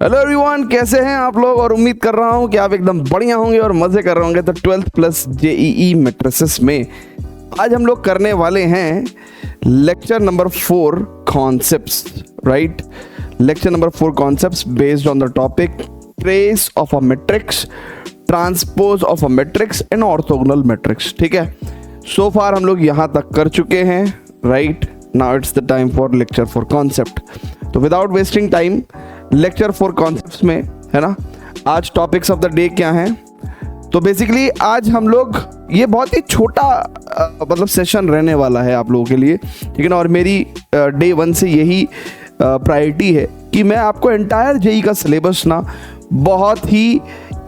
Hello everyone, कैसे हैं आप लोग। और उम्मीद कर रहा हूं कि आप एकदम बढ़िया होंगे और मज़े कर रहे होंगे। तो 12th प्लस जेईई मैट्रिसेस में आज हम लोग करने वाले हैं lecture number 4 concepts, right. Lecture number 4 concepts based on the topic trace of a matrix, transpose of a matrix and orthogonal matrix. ठीक है, सो फार हम लोग यहाँ तक कर चुके हैं, right. Now it's the time for lecture 4 concept. तो without wasting time lecture 4 concepts में, है ना, आज टॉपिक्स ऑफ द डे क्या हैं। तो बेसिकली आज हम लोग, ये बहुत ही छोटा मतलब सेशन रहने वाला है आप लोगों के लिए, ठीक है ना। और मेरी डे 1 से यही प्रायोरिटी है कि मैं आपको एंटायर जेई का सिलेबस ना बहुत ही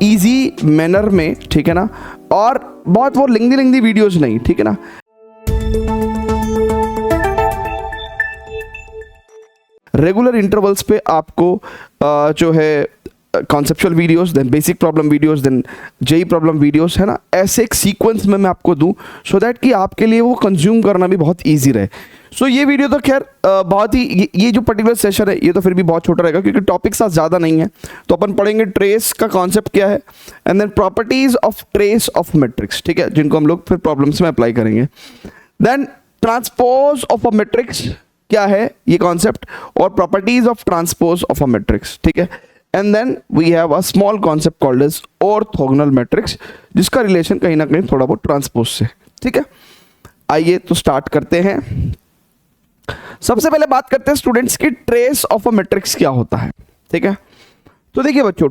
इजी मैनर में, ठीक है ना, और बहुत वो लेंदी वीडियोस नहीं, ठीक है ना। रेगुलर इंटरवल्स पे आपको जो है conceptual videos, then basic problem videos, then JEE problem videos, है ना, ऐसे एक सीक्वेंस में मैं आपको दूं सो दैट कि आपके लिए वो कंज्यूम करना भी बहुत इजी रहे। सो ये वीडियो तो खैर बहुत ही, ये जो पर्टिकुलर सेशन है ये तो फिर भी बहुत छोटा रहेगा क्योंकि टॉपिक्स आज ज़्यादा नहीं है। तो अपन पढ़ेंगे ट्रेस का कॉन्सेप्ट क्या है, and then properties of trace of matrix, ठीक है, जिनको हम लोग फिर प्रॉब्लम्स में अप्लाई करेंगे। Then transpose of a matrix क्या है ये कॉन्सेप्ट, और properties of transpose of a matrix, ठीक है। And then we have a small concept called as orthogonal matrix, जिसका रिलेशन कहीं ना कहीं थोड़ा बहुत ट्रांसपोज से, ठीक है। आइए तो स्टार्ट करते हैं। सबसे पहले बात करते हैं स्टूडेंट्स की ट्रेस ऑफ अ मैट्रिक्स क्या होता है, ठीक है। तो देखिए बच्चों,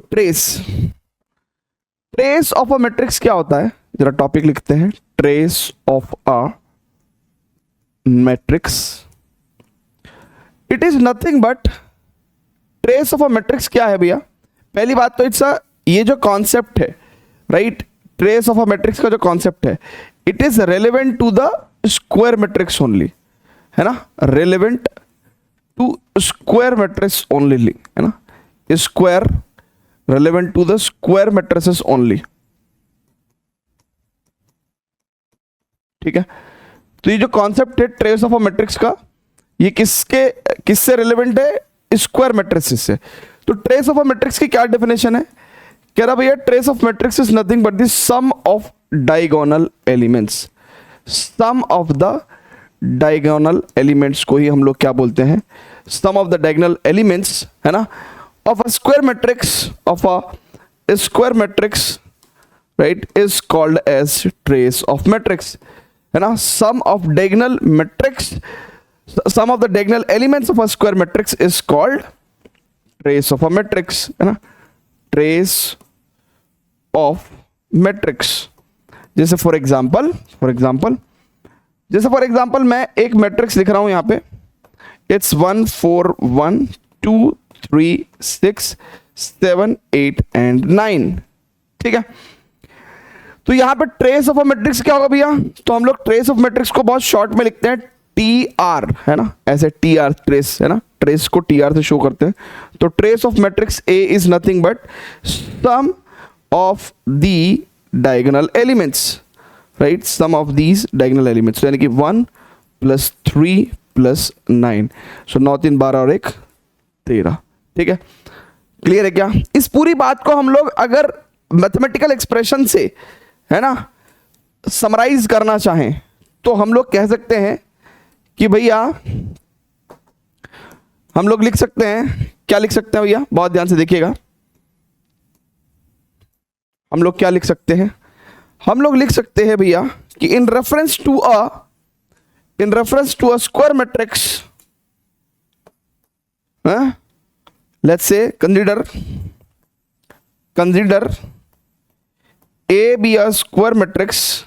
ट्रेस ऑफ अ मैट्रिक्स क्या होता है, जरा टॉपिक लिखते हैं, trace of a matrix. It is nothing but, trace of a matrix क्या है भैया। पहली बात तो इट्स ये जो कॉन्सेप्ट है, right, trace of a matrix का जो कॉन्सेप्ट है, it is relevant to the square matrix only, है ना, relevant to square matrix only, है ना, square, relevant to the square matrices only, ठीक है। तो ये जो कॉन्सेप्ट है ट्रेस ऑफ अ मैट्रिक्स का, ये किससे रिलेवेंट है, स्क्वायर मैट्रिक्स से। तो ट्रेस ऑफ अ मैट्रिक्स की क्या डेफिनेशन है, कह रहा भैया trace of matrix is nothing but the sum of diagonal elements. Sum of the diagonal elements को ही हम लोग क्या बोलते हैं, sum of the diagonal elements, है ना, of a square matrix, of a square matrix, right, is called as trace of matrix, है ना। Sum of diagonal matrix, sum of the diagonal elements of a square matrix is called trace of a matrix, है ना, trace of matrix। जैसे for example मैं एक matrix लिख रहा हूं यहां पे, इट्स 1 4 1 2 3 6 7 8 एंड 9, ठीक है। तो यहां पे ट्रेस ऑफ अ मैट्रिक्स क्या होगा भैया, तो हम लोग ट्रेस ऑफ मैट्रिक्स को बहुत शॉर्ट में लिखते हैं TR, है ना, ऐसे TR, ट्रेस, है ना, ट्रेस को TR से शो करते हैं। तो trace of matrix A is nothing but sum of the diagonal elements, right, sum of these diagonal elements, यानी कि 1 + 3 + 9, सो 9 3 12 और 1 13, ठीक है। क्लियर है क्या। इस पूरी बात को हम लोग अगर मैथमेटिकल एक्सप्रेशन से, है ना, समराइज करना चाहें तो हम लोग कह सकते हैं कि भैया हम लोग लिख सकते हैं, क्या लिख सकते हैं भैया, बहुत ध्यान से देखिएगा। हम लोग क्या लिख सकते हैं, हम लोग लिख सकते हैं भैया कि in reference to a square matrix, let's say consider A be a square matrix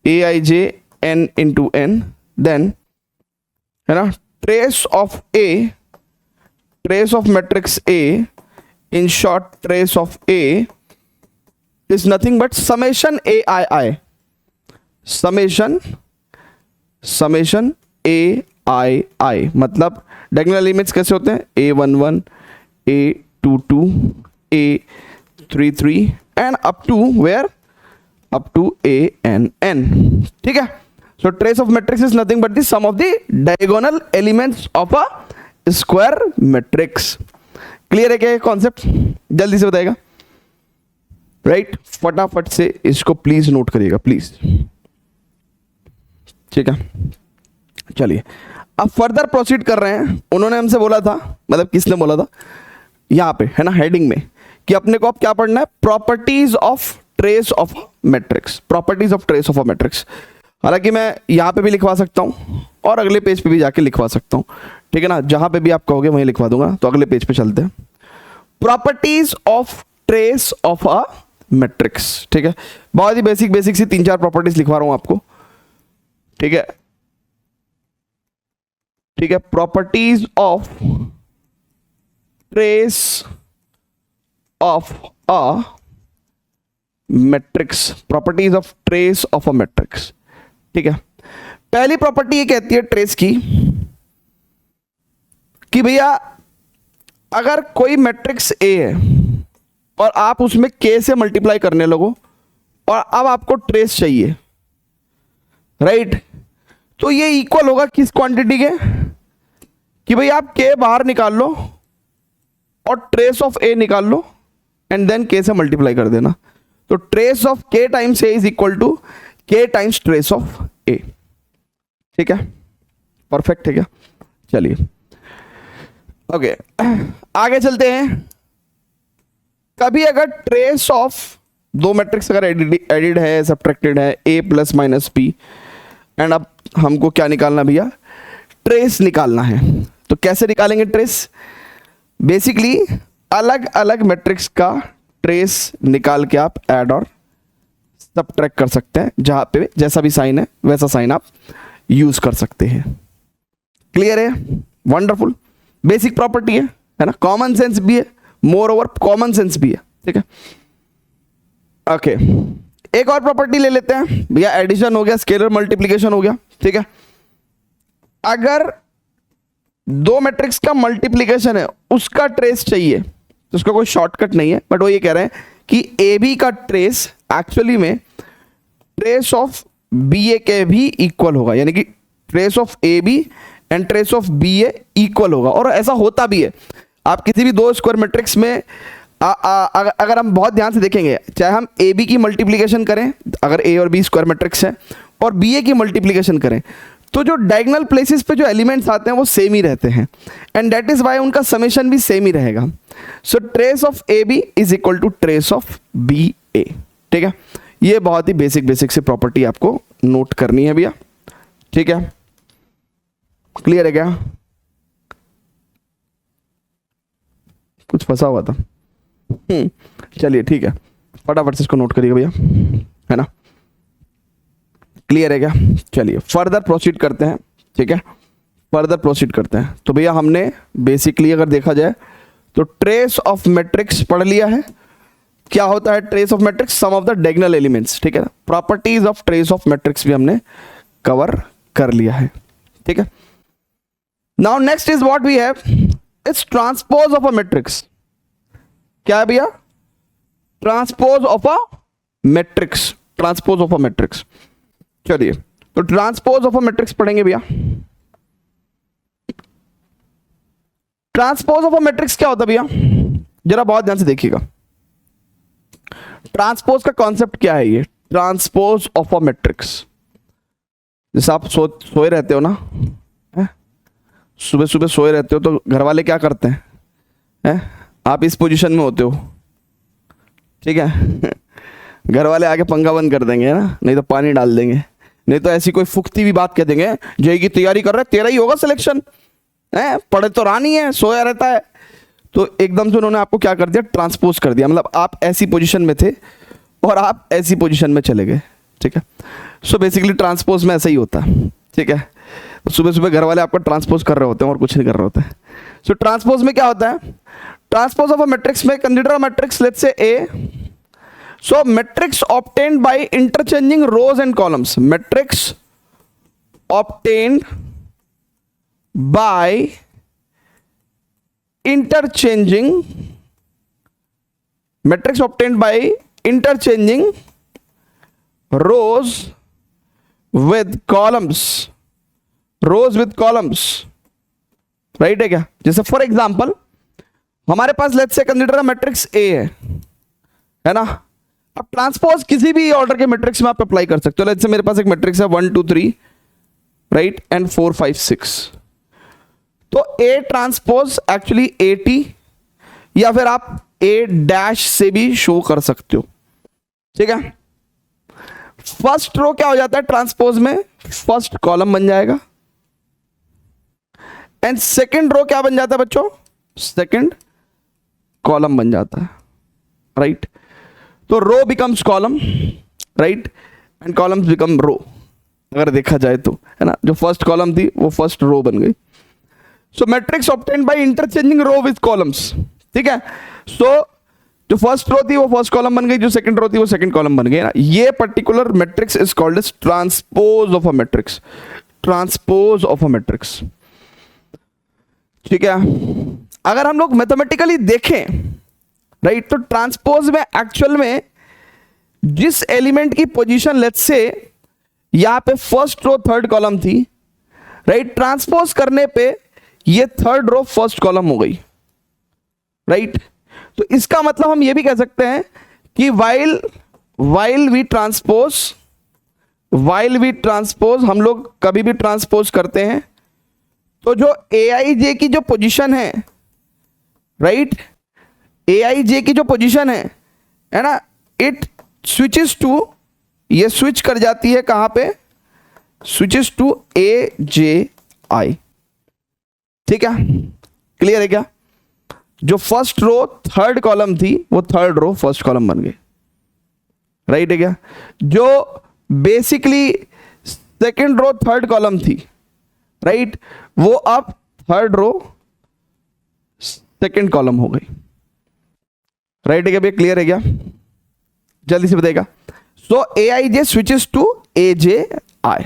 Aij n into n, then, है ना, trace of matrix A, in short trace of A is nothing but summation aii, summation aii, मतलब diagonal elements कैसे होते हैं, A11 A22 A33 and up to where, up to ANN, ठीक है। So trace of matrix is nothing but the sum of the diagonal elements of a square matrix. Clear है क्या ये concept? जल्दी से बताएगा, राइट? फटाफट से इसको प्लीज नोट करिएगा प्लीज, ठीक है? चलिए अब फर्दर प्रोसीड कर रहे हैं। उन्होंने हमसे बोला था, मतलब किसने बोला था, यहाँ पे है ना हेडिंग में, कि अपने को अब क्या पढ़ना है, properties of trace of matrix, properties of trace of a matrix. हालांकि मैं यहाँ पे भी लिखवा सकता हूँ और अगले पेज पे भी जाके लिखवा सकता हूँ, ठीक है ना? जहाँ पे भी आप कहोगे वहीं लिखवा दूंगा। तो अगले पेज पे चलते हैं, properties of trace of a matrix, ठीक है? बहुत ही बेसिक बेसिक सी 3-4 प्रॉपर्टीज लिखवा रहा हूँ आपको, ठीक है? ठीक है, properties of trace of a matrix, properties of trace of a matrix, ठीक है? पहली प्रॉपर्टी ये कहती है ट्रेस की, कि भैया अगर कोई मैट्रिक्स ए है और आप उसमें के से मल्टीप्लाई करने लगो और अब आपको ट्रेस चाहिए, राइट? तो ये इक्वल होगा किस क्वांटिटी के, कि भाई आप के बाहर निकाल लो और ट्रेस ऑफ ए निकाल लो एंड देन के से मल्टीप्लाई कर देना। तो trace of k times A is equal to k times trace of A, ठीक है? परफेक्ट है क्या? चलिए ओके, आगे चलते हैं। कभी अगर ट्रेस ऑफ दो मैट्रिक्स अगर एडिड है, सब्ट्रैक्टेड है, ए प्लस माइनस बी, एंड अब हमको क्या निकालना भैया, ट्रेस निकालना है। तो कैसे निकालेंगे ट्रेस? बेसिकली अलग अलग मैट्रिक्स का ट्रेस निकाल के आप ऐड और सब्ट्रैक्ट कर सकते हैं, जहां पे जैसा भी साइन है वैसा साइन आप यूज कर सकते हैं। क्लियर है? वंडरफुल, बेसिक प्रॉपर्टी है ना? कॉमन सेंस भी है, मोर ओवर कॉमन सेंस भी है, ठीक है? ओके, एक और प्रॉपर्टी ले लेते हैं भैया, एडिशन हो गया, स्केलर मल्टीप्लिकेशन हो गया, ठीक है? अगर दो मैट्रिक्स का मल्टीप्लिकेशन है उसका ट्रेस चाहिए, तो उसका कोई शॉर्टकट नहीं है, बट वो ये कह रहे हैं कि ए बी का ट्रेस एक्चुअली में ट्रेस ऑफ बी ए के भी इक्वल होगा, यानी कि trace of A B and trace of B A equal होगा। और ऐसा होता भी है। आप किसी भी दो स्क्वायर मैट्रिक्स में अगर हम बहुत ध्यान से देखेंगे, चाहे हम ए बी की मल्टीप्लिकेशन करें, अगर ए और बी स्क्वायर मैट्रिक्स है, और बी ए की मल्टीप्लिकेशन करें, तो जो डायगोनल प्लेसेस पे जो एलिमेंट्स आते हैं वो सेम ही रहते हैं, एंड दैट इज वाई उनका समेशन भी सेम ही रहेगा। So trace of A B is equal to trace of B A, ठीक है? ये बहुत ही बेसिक बेसिक से प्रॉपर्टी आपको नोट करनी है भैया, ठीक है? क्लियर है क्या? कुछ फंसा हुआ था? चलिए ठीक है, फटाफट से इसको नोट करिएगा भैया, है ना? क्लियर है क्या? चलिए फर्दर प्रोसीड करते हैं, ठीक है? फर्दर प्रोसीड करते हैं। तो भैया हमने बेसिकली अगर देखा जाए तो ट्रेस ऑफ मैट्रिक्स पढ़ लिया है। क्या होता है trace of matrix? Sum of the diagonal elements, ठीक है? Properties of trace of matrix भी हमने कवर कर लिया है, ठीक है? Now next is what we have, is transpose of a matrix. क्या है भैया? Transpose of a matrix, transpose of a matrix. चलिए तो ट्रांसपोज ऑफ अ मैट्रिक्स पढ़ेंगे भैया। ट्रांसपोज ऑफ अ मैट्रिक्स क्या होता है भैया? जरा बहुत ध्यान से देखिएगा। ट्रांसपोज का कॉन्सेप्ट क्या है? ये ट्रांसपोज ऑफ अ मैट्रिक्स, जैसे आप सोए रहते हो ना, सुबह सुबह सोए रहते हो, तो घर वाले क्या करते हैं? आप इस पोजीशन में होते हो, ठीक है? घर वाले आके पंखा बंद कर देंगे ना, नहीं तो पानी डाल देंगे, नहीं तो ऐसी कोई फुकती भी बात कह देंगे, जेई की तैयारी कर रहे हैं, तेरा ही होगा सिलेक्शन, है पढ़े तो रानी है, सोया रहता है। तो एकदम से उन्होंने आपको क्या कर दिया? ट्रांसपोज कर दिया। मतलब आप ऐसी पोजीशन में थे और आप ऐसी पोजीशन में चले गए, ठीक है? सो बेसिकली ट्रांसपोज में ऐसा ही होता है, ठीक है? तो सुबह सुबह घर वाले आपको ट्रांसपोज कर रहे होते हैं और कुछ नहीं कर रहे होते हैं। सो ट्रांसपोज में क्या होता है? ट्रांसपोज ऑफ अ मैट्रिक्स में, कंसीडर अ मैट्रिक्स लेट्स से ए, so matrix obtained by interchanging rows and columns, matrix obtained by interchanging, matrix obtained by interchanging rows with columns, rows with columns, right है क्या? जैसे for example हमारे पास let's say consider matrix A है ना। अब transpose किसी भी ऑर्डर के मैट्रिक्स में आप अप्लाई कर सकते हो। लेट्स से मेरे पास एक मैट्रिक्स है 1 2 3 राइट एंड 4 5 6, तो ए ट्रांसपोज एक्चुअली AT, या फिर आप ए डैश से भी शो कर सकते हो, ठीक है। फर्स्ट रो क्या हो जाता है ट्रांसपोज में, फर्स्ट कॉलम बन जाएगा, एंड सेकंड रो क्या बन जाता है बच्चों, सेकंड कॉलम बन जाता है, राइट। तो row becomes column, right, and columns become row, अगर देखा जाए तो, है ना। जो फर्स्ट कॉलम थी वो फर्स्ट रो बन गई। So matrix obtained by interchanging row with columns, ठीक है। सो जो फर्स्ट रो थी वो फर्स्ट कॉलम बन गई, जो सेकंड रो थी वो सेकंड कॉलम बन गई ना। ये particular matrix is called as transpose of a matrix, transpose of a matrix, ठीक है। अगर हम लोग मैथमेटिकली देखें, राइट, तो ट्रांसपोज में एक्चुअल में जिस एलिमेंट की पोजीशन लेट्स से यहां पे फर्स्ट रो थर्ड कॉलम थी, राइट, ट्रांसपोज करने पे ये थर्ड रो फर्स्ट कॉलम हो गई, राइट। तो इसका मतलब हम ये भी कह सकते हैं कि वाइल वी ट्रांसपोज हम लोग कभी भी ट्रांसपोज करते हैं तो जो AIJ की जो पोजीशन है, राइट, AIJ की जो पोजीशन है ना, इट स्विचेस टू, ये स्विच कर जाती है कहां पे, स्विचेस टू AJI, ठीक है। क्लियर है क्या? जो फर्स्ट रो थर्ड कॉलम थी वो थर्ड रो फर्स्ट कॉलम बन गई, राइट है क्या। जो basically second row third column थी, राइट, वो अब थर्ड रो सेकंड कॉलम हो गई, राइट है क्या भैया? क्लियर है क्या? जल्दी से बताइएगा। So AIJ switches to AJI,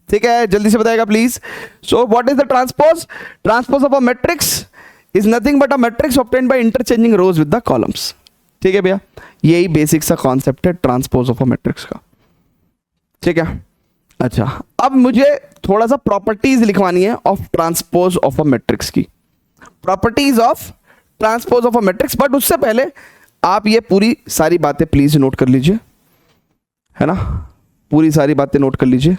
ठीक है, जल्दी से बताइएगा please. So what is the transpose? Transpose of a matrix is nothing but a matrix obtained by interchanging rows with the columns, ठीक है भैया। यही बेसिक सा कॉन्सेप्ट है ट्रांसपोज ऑफ अ मैट्रिक्स का, ठीक है। अच्छा, अब मुझे थोड़ा सा प्रॉपर्टीज लिखवानी है of transpose of a matrix की, properties of transpose of a matrix. But उससे पहले आप ये पूरी सारी बातें प्लीज नोट कर लीजिए, है ना, पूरी सारी बातें नोट कर लीजिए,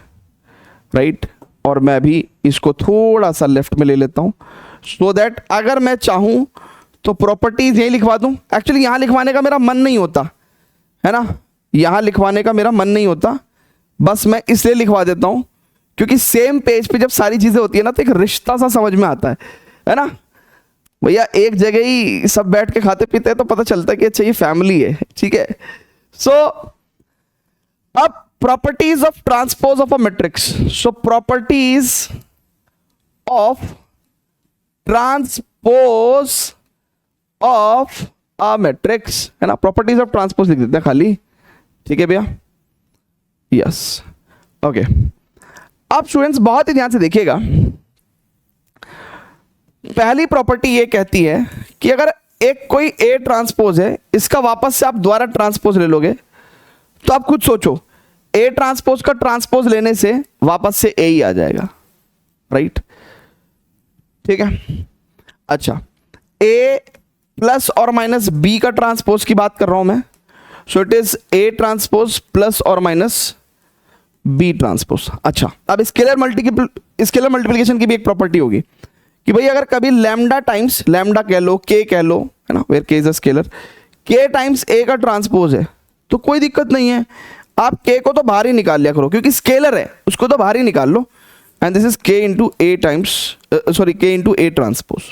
राइट। और मैं भी इसको थोड़ा सा लेफ्ट में ले लेता हूं सो दैट अगर मैं चाहूं तो प्रॉपर्टीज यही लिखवा दूं। एक्चुअली यहां लिखवाने का मेरा मन नहीं होता, है ना, यहां लिखवाने का मेरा मन नहीं होता, बस मैं इसलिए लिखवा देता हूं क्योंकि सेम पेज पे जब सारी चीजें होती है ना तो एक रिश्ता सा समझ में आता है ना भैया। एक जगह ही सब बैठ के खाते पीते हैं तो पता चलता है कि अच्छा ये फैमिली है, ठीक है। सो अब properties of transpose of a matrix. So properties of transpose of a matrix, है ना, प्रॉपर्टीज ऑफ ट्रांसपोज लिख देते हैं खाली, ठीक है भैया, यस, ओके। अब स्टूडेंट्स बहुत ही ध्यान से देखिएगा, पहली प्रॉपर्टी ये कहती है कि अगर एक कोई A ट्रांसपोज है, इसका वापस से आप दोबारा ट्रांसपोज ले लोगे तो आप खुद सोचो A ट्रांसपोज का ट्रांसपोज लेने से वापस से A ही आ जाएगा, राइट, ठीक है। अच्छा, A प्लस और माइनस B का ट्रांसपोज की बात कर रहा हूं मैं, so it is A transpose plus और माइनस B ट्रांसपोज। अच्छा, अब स्केलर मल्टीप्लिकेशन की भी एक प्रॉपर्टी होगी कि भाई अगर कभी लैम्डा टाइम्स, लैम्डा कह लो, K कह लो, है ना, where K is a scalar, K times A का ट्रांसपोज है तो कोई दिक्कत नहीं है, आप K को तो बाहर ही निकाल लिया करो क्योंकि स्केलर है, उसको तो बाहर ही निकाल लो, and this is K into A times, sorry K into A transpose,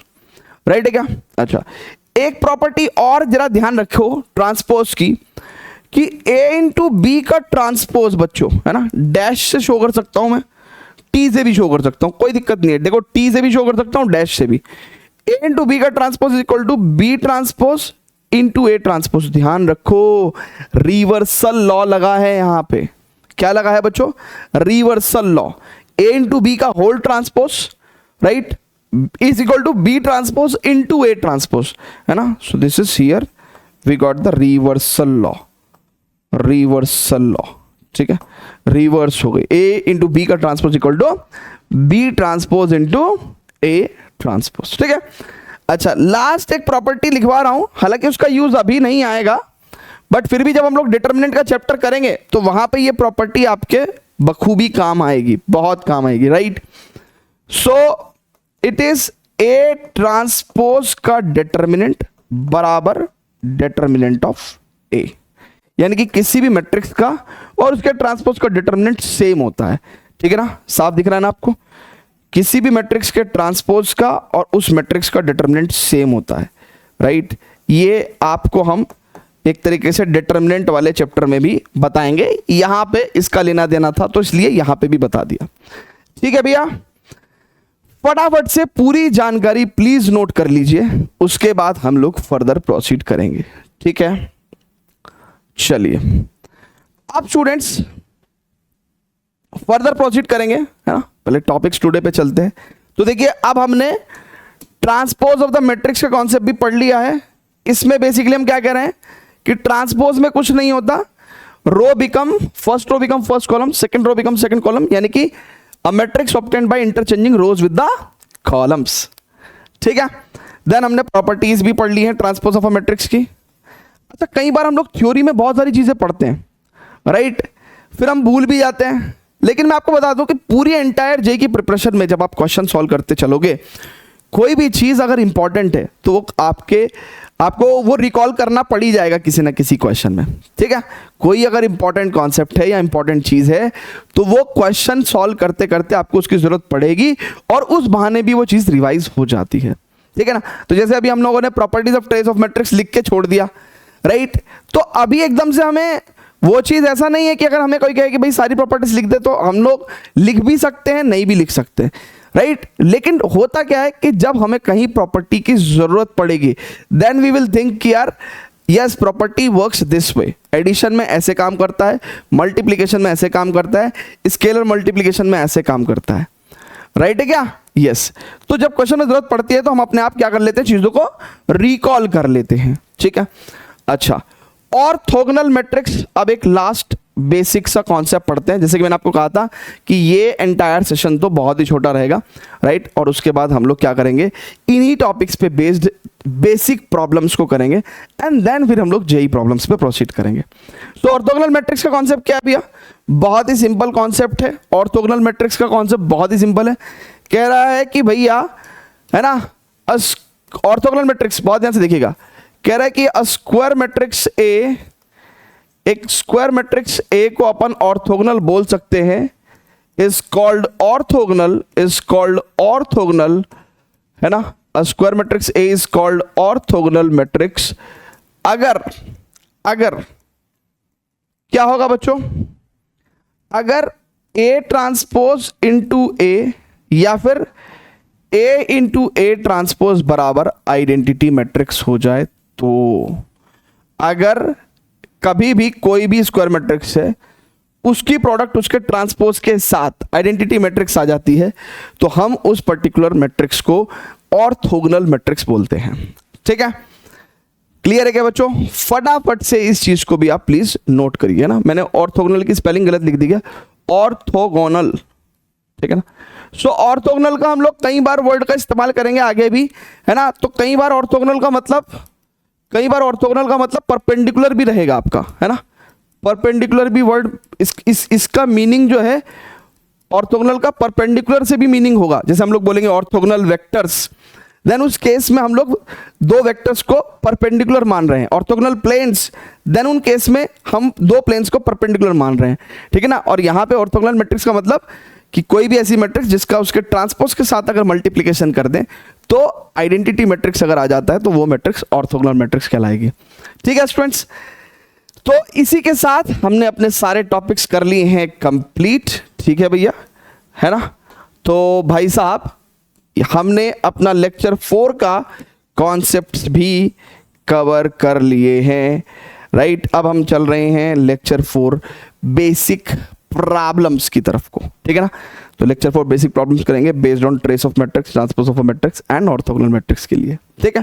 right है क्या? अच्छा, एक प्रॉपर्टी और जरा ध्यान रखो ट्रांसपोज की कि A इंटू B का ट्रांसपोज बच्चों, है ना, डैश से शो कर सकता हूं मैं, T से भी शो कर सकता हूं, कोई दिक्कत नहीं है। देखो T से भी शो कर सकता हूं, डैश से भी। A इंटू B का transpose is equal to B transpose into A transpose. ध्यान रखो रिवर्सल लॉ लगा है यहां पे, क्या लगा है बच्चों? Reversal law. A into B का whole transpose, right, is equal to B transpose into A transpose, है ना। So this is here we got the reversal law, reversal law, ठीक है, रिवर्स हो गई। A इंटू B का transpose equal to B transpose into A transpose, ठीक है। अच्छा, लास्ट एक प्रॉपर्टी लिखवा रहा हूं, हालांकि उसका यूज अभी नहीं आएगा, बट फिर भी जब हम लोग डिटर्मिनेंट का चैप्टर करेंगे तो वहां पे ये प्रॉपर्टी आपके बखूबी काम आएगी, बहुत काम आएगी, right. So it is A transpose का डिटर्मिनेंट बराबर डिटर्मिनेंट ऑफ ए, यानी कि किसी भी मैट्रिक्स का और उसके ट्रांसपोज का डिटर्मिनेंट सेम होता है, ठीक है ना, साफ दिख रहा है ना आपको, किसी भी मैट्रिक्स के ट्रांसपोज का और उस मैट्रिक्स का डिटर्मिनेंट सेम होता है, राइट। ये आपको हम एक तरीके से डिटर्मिनेंट वाले चैप्टर में भी बताएंगे, यहां पे इसका लेना देना था तो इसलिए यहां पे भी बता दिया, ठीक है भैया। फटाफट से पूरी जानकारी प्लीज नोट कर लीजिए, उसके बाद हम लोग फर्दर प्रोसीड करेंगे, ठीक है। चलिए अब स्टूडेंट्स फर्दर प्रोसीड करेंगे, है ना, पहले टॉपिक्स टुडे पे चलते हैं। तो देखिए अब हमने ट्रांसपोज ऑफ द मैट्रिक्स का कॉन्सेप्ट भी पढ़ लिया है। इसमें बेसिकली हम क्या कह रहे हैं कि ट्रांसपोज में कुछ नहीं होता, row become first column, second row become second column, यानी कि a matrix obtained by interchanging rows with the columns, ठीक है। देन हमने प्रॉपर्टीज भी पढ़ ली है ट्रांसपोज ऑफ अ मैट्रिक्स की। अच्छा, कई बार हम लोग थ्योरी में बहुत सारी चीजें पढ़ते हैं, राइट, फिर हम भूल भी जाते हैं, लेकिन मैं आपको बता दूं कि पूरी एंटायर जे की प्रिपरेशन में जब आप क्वेश्चन सॉल्व करते चलोगे, कोई भी चीज अगर इंपॉर्टेंट है तो वो आपको वो रिकॉल करना पड़ ही जाएगा किसी ना किसी क्वेश्चन में, ठीक है। कोई अगर इंपॉर्टेंट कॉन्सेप्ट है या इंपॉर्टेंट चीज है तो वो क्वेश्चन सॉल्व करते करते आपको उसकी जरूरत पड़ेगी और उस बहाने भी वो चीज रिवाइज हो जाती है, ठीक है ना। तो जैसे अभी हम लोगों ने properties of trace of matrix लिख के छोड़ दिया, राइट, तो अभी एकदम से हमें वो चीज ऐसा नहीं है कि अगर हमें कोई कहे कि भाई सारी प्रॉपर्टीज लिख दे तो हम लोग लिख भी सकते हैं, नहीं भी लिख सकते, राइट। लेकिन होता क्या है कि जब हमें कहीं प्रॉपर्टी की जरूरत पड़ेगी देन वी विल थिंक कि यार yes property works this way, addition में ऐसे काम करता है, मल्टीप्लिकेशन में ऐसे काम करता है, स्केलर मल्टीप्लिकेशन में ऐसे काम करता है, राइट है क्या, यस। तो जब क्वेश्चन में जरूरत पड़ती है तो हम अपने आप क्या कर लेते हैं, चीजों को रिकॉल कर लेते हैं, ठीक है। अच्छा, ऑर्थोगोनल मैट्रिक्स, अब एक लास्ट बेसिक सा कॉन्सेप्ट पढ़ते हैं। जैसे कि मैंने आपको कहा था कि ये एंटायर सेशन तो बहुत ही छोटा रहेगा, राइट, और उसके बाद हम लोग क्या करेंगे, इन्हीं टॉपिक्स पे बेस्ड बेसिक प्रॉब्लम्स को करेंगे एंड देन फिर हम लोग जेई प्रॉब्लम्स पे प्रोसीड करेंगे। तो ऑर्थोगोनल मैट्रिक्स का कॉन्सेप्ट क्या है भैया, बहुत ही सिंपल कॉन्सेप्ट है। ऑर्थोगोनल मैट्रिक्स का कॉन्सेप्ट बहुत ही सिंपल है, कह रहा है कि भैया, है ना, ऑर्थोगोनल मैट्रिक्स बहुत ध्यान से देखिएगा, कह रहा है कि स्क्वायर मैट्रिक्स ए, एक स्क्वायर मैट्रिक्स ए को अपन ऑर्थोगोनल बोल सकते हैं, इज कॉल्ड ऑर्थोगोनल, है ना, square matrix A is called orthogonal matrix अगर क्या होगा बच्चों, अगर ए ट्रांसपोज इंटू ए या फिर ए इंटू ए ट्रांसपोज बराबर आइडेंटिटी मैट्रिक्स हो जाए, तो अगर कभी भी कोई भी स्क्वायर मैट्रिक्स है उसकी प्रोडक्ट उसके ट्रांसपोज के साथ आइडेंटिटी मैट्रिक्स आ जाती है तो हम उस पर्टिकुलर मैट्रिक्स को ऑर्थोगोनल मैट्रिक्स बोलते हैं, ठीक है। क्लियर है क्या बच्चों, फटाफट से इस चीज को भी आप प्लीज नोट करिए ना, मैंने ऑर्थोगोनल की स्पेलिंग गलत लिख दी है, ऑर्थोगोनल, ठीक है ना। सो ऑर्थोगोनल का हम लोग कई बार वर्ड का इस्तेमाल करेंगे आगे भी, है ना। तो कई बार ऑर्थोगोनल का मतलब परपेंडिकुलर भी रहेगा आपका, है ना, परपेंडिकुलर भी वर्ड, इसका मीनिंग जो है ऑर्थोगोनल का परपेंडिकुलर से भी मीनिंग होगा। जैसे हम लोग बोलेंगे ऑर्थोगोनल वेक्टर्स, देन उस केस में हम लोग दो वेक्टर्स को परपेंडिकुलर मान रहे हैं। ऑर्थोगोनल प्लेन्स, देन उन केस में हम दो प्लेन्स को परपेंडिकुलर मान रहे हैं, ठीक है ना। और यहाँ पे ऑर्थोगोनल मैट्रिक्स का मतलब कि कोई भी ऐसी मैट्रिक्स जिसका उसके ट्रांसपोज के साथ अगर मल्टीप्लिकेशन कर दें तो आइडेंटिटी मैट्रिक्स अगर आ जाता है तो वो मैट्रिक्स ऑर्थोगोनल मैट्रिक्स कहलाएगी, ठीक है स्टूडेंट्स। तो इसी के साथ हमने अपने सारे टॉपिक्स कर लिए हैं कंप्लीट, ठीक है भैया, है ना। तो भाई साहब हमने अपना लेक्चर 4 का कॉन्सेप्ट्स भी कवर कर लिए हैं, राइट। अब हम चल रहे हैं लेक्चर 4 बेसिक प्रॉब्लम्स की तरफ को, ठीक है ना। तो लेक्चर 4 बेसिक प्रॉब्लम्स करेंगे based on trace of matrix, transpose of matrix and orthogonal matrix के लिए, ठीक है।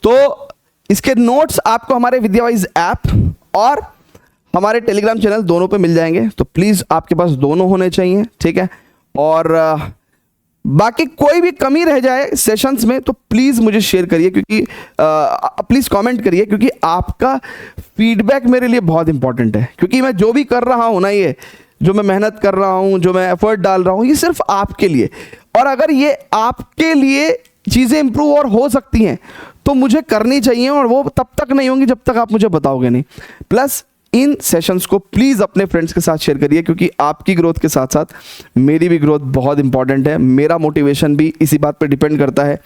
तो इसके नोट्स आपको हमारे विद्यावाइज ऐप और हमारे टेलीग्राम चैनल दोनों पे मिल जाएंगे, तो प्लीज आपके पास दोनों होने चाहिए, ठीक है। और बाकी कोई भी कमी रह जाए सेशंस में तो प्लीज़ मुझे शेयर करिए, क्योंकि प्लीज़ कमेंट करिए, क्योंकि आपका फीडबैक मेरे लिए बहुत इंपॉर्टेंट है। क्योंकि मैं जो भी कर रहा हूँ ना, ये जो मैं मेहनत कर रहा हूँ, जो मैं एफर्ट डाल रहा हूँ, ये सिर्फ आपके लिए। और अगर ये आपके लिए चीज़ें इंप्रूव और हो सकती हैं तो मुझे करनी चाहिए, और वो तब तक नहीं होंगी जब तक आप मुझे बताओगे नहीं। प्लस इन सेशंस को प्लीज़ अपने फ्रेंड्स के साथ शेयर करिए, क्योंकि आपकी ग्रोथ के साथ साथ मेरी भी ग्रोथ बहुत इंपॉर्टेंट है। मेरा मोटिवेशन भी इसी बात पर डिपेंड करता है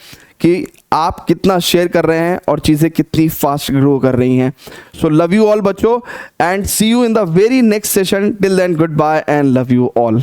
कि आप कितना शेयर कर रहे हैं और चीज़ें कितनी फास्ट ग्रो कर रही हैं। सो लव यू ऑल बच्चों, and see you in the very next session. Till then goodbye and love you all.